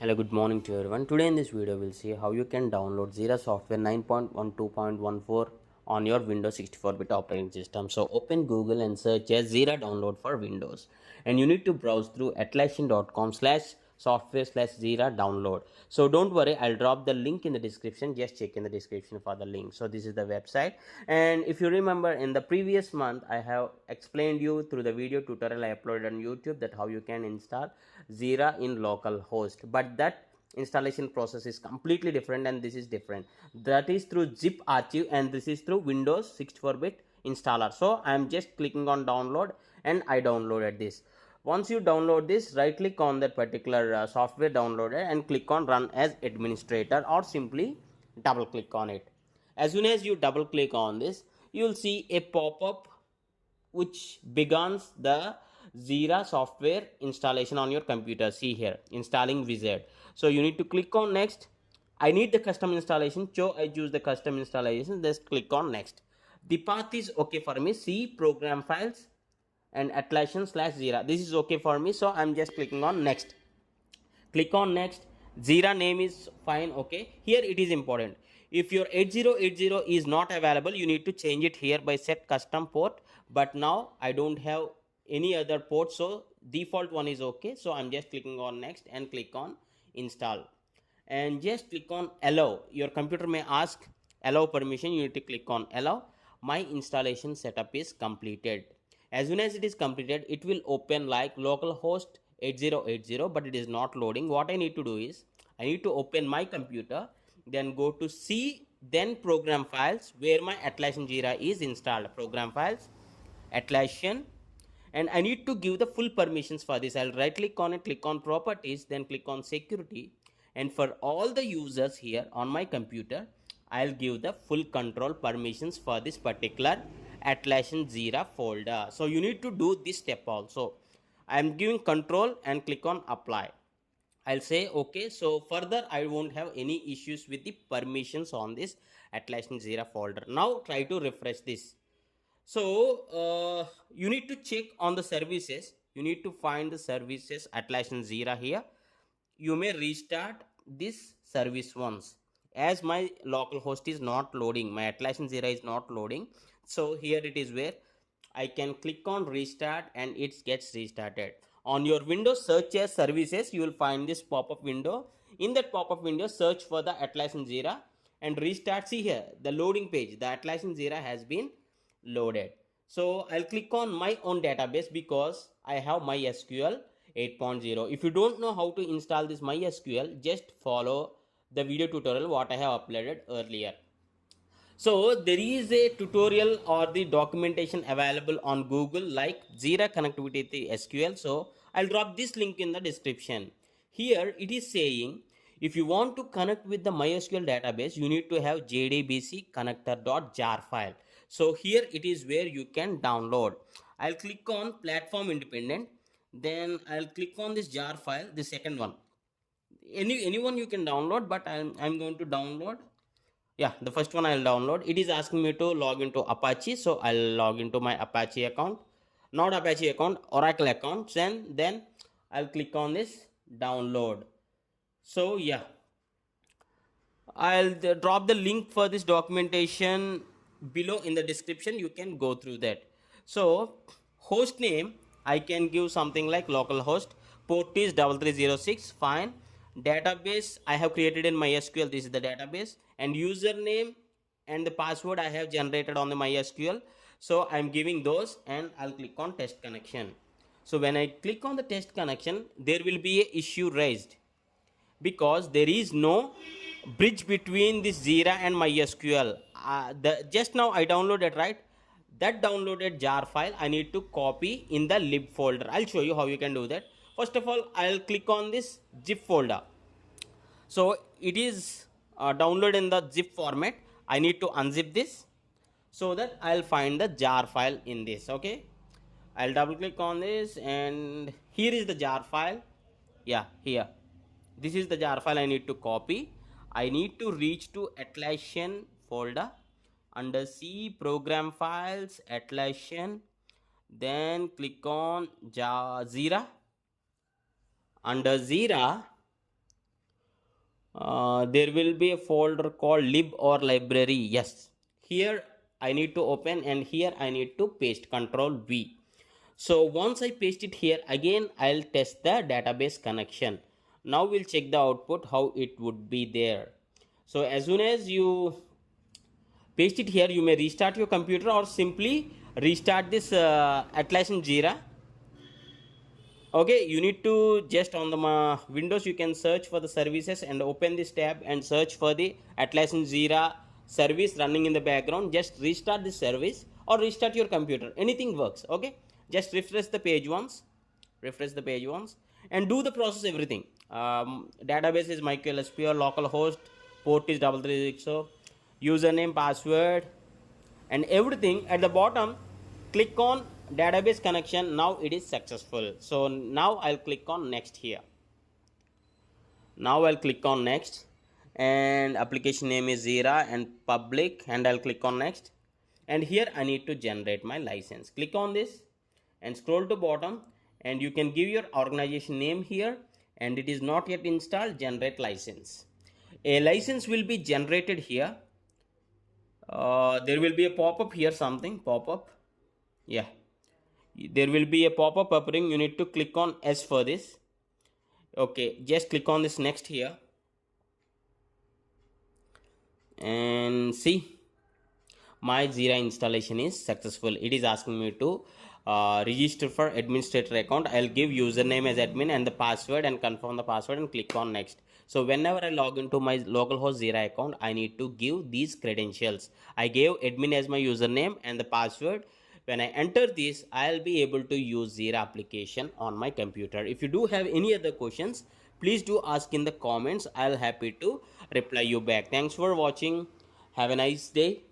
Hello, good morning to everyone. Today in this video we'll see how you can download Jira software 9.12.14 on your Windows 64-bit operating system. So open Google and search as Jira download for Windows, and you need to browse through atlassian.com/software/Jira download. So don't worry, I'll drop the link in the description. Just check in the description for the link. So this is the website, and if you remember in the previous month I have explained you through the video tutorial I uploaded on YouTube that how you can install Jira in localhost, but that installation process is completely different, and this is different. That is through zip archive, and this is through Windows 64-bit installer. So I am just clicking on download, and I downloaded this. Once you download this, right click on that particular software downloaded and click on run as administrator, or simply double click on it. As soon as you double click on this, you will see a pop-up which begins the Jira software installation on your computer. See here, installing wizard. So you need to click on next. I need the custom installation, so I choose the custom installation. Just click on next. The path is okay for me. See program files and Atlassian/Jira. This is okay for me, so I'm just clicking on next. Click on next. Jira name is fine. Okay, here it is important. If your 8080 is not available, you need to change it here by set custom port. But now I don't have any other port, so default one is okay. So I'm just clicking on next and click on install, and just click on allow. Your computer may ask allow permission. You need to click on allow. My installation setup is completed. As soon as it is completed, it will open like localhost 8080, but it is not loading. What I need to do is I need to open my computer, then go to C, then program files, where my Atlassian Jira is installed. Program files, Atlassian, and I need to give the full permissions for this. I'll right click on it, click on properties, then click on security, and for all the users here on my computer, I'll give the full control permissions for this particular Atlassian Jira folder. So you need to do this step also. I'm giving control and click on apply. I'll say okay. So further I won't have any issues with the permissions on this Atlassian Jira folder. Now try to refresh this. So you need to check on the services. You need to find the services Atlassian Jira here. You may restart this service once. As my local host is not loading, my Atlassian Jira is not loading. So here it is where I can click on restart and it gets restarted. On your Windows search as services, you will find this pop-up window. In that pop-up window, search for the Atlassian Jira and restart. See here, the loading page, the Atlassian Jira has been loaded. So I'll click on my own database because I have MySQL 8.0. If you don't know how to install this MySQL, just follow the video tutorial what I have uploaded earlier. So there is a tutorial or the documentation available on Google like Jira connectivity to SQL. So I'll drop this link in the description. Here it is saying if you want to connect with the MySQL database, you need to have JDBC connector.jar file. So here it is where you can download. I'll click on platform independent. Then I'll click on this jar file, the second one. Anyone you can download, but I'm going to download. Yeah, the first one I'll download. It is asking me to log into Apache, so I'll log into my Apache account. Not Apache account, Oracle account. Then I'll click on this download. So yeah, I'll drop the link for this documentation below in the description. You can go through that. So host name I can give something like localhost. Port is 3306. Fine. Database I have created in MySQL. This is the database, and username and the password I have generated on the MySQL. So I'm giving those, and I'll click on test connection. So when I click on the test connection, there will be a issue raised because there is no bridge between this Jira and MySQL. Just now I downloaded, right? That downloaded jar file I need to copy in the lib folder. I'll show you how you can do that. First of all, I'll click on this zip folder. So it is downloaded in the zip format. I need to unzip this so that I'll find the jar file in this. Okay, I'll double click on this, and here is the jar file. Yeah, here. This is the jar file I need to copy. I need to reach to Atlassian folder under C, program files, Atlassian. Then click on Jira. Under Jira, there will be a folder called lib or library. Yes, here I need to open, and here I need to paste, control V. So once I paste it here, again I'll test the database connection. Now we'll check the output, how it would be there. So as soon as you paste it here, you may restart your computer or simply restart this Atlassian Jira. Okay, you need to just on the Windows, you can search for the services and open this tab and search for the Atlassian Jira service running in the background. Just restart this service or restart your computer, anything works. Okay, just refresh the page once, and do the process everything. Database is MySQL, localhost, port is 3360, username, password, and everything. At the bottom, click on database connection. Now it is successful. So now I'll click on next here. Now I'll click on next, and application name is Jira and public, and I'll click on next, and here I need to generate my license. Click on this and scroll to bottom, and you can give your organization name here, and it is not yet installed. Generate license. A license will be generated here. There will be a pop-up here, something pop-up. Yeah, there will be a pop-up appearing. You need to click on S for this. Okay, just click on this next here, and see, my Jira installation is successful. It is asking me to register for administrator account. I'll give username as admin and the password, and confirm the password, and click on next. So whenever I log into my localhost Jira account, I need to give these credentials. I gave admin as my username and the password. When I enter this, I'll be able to use Jira application on my computer. If you do have any other questions, please do ask in the comments. I'll happy to reply you back. Thanks for watching. Have a nice day.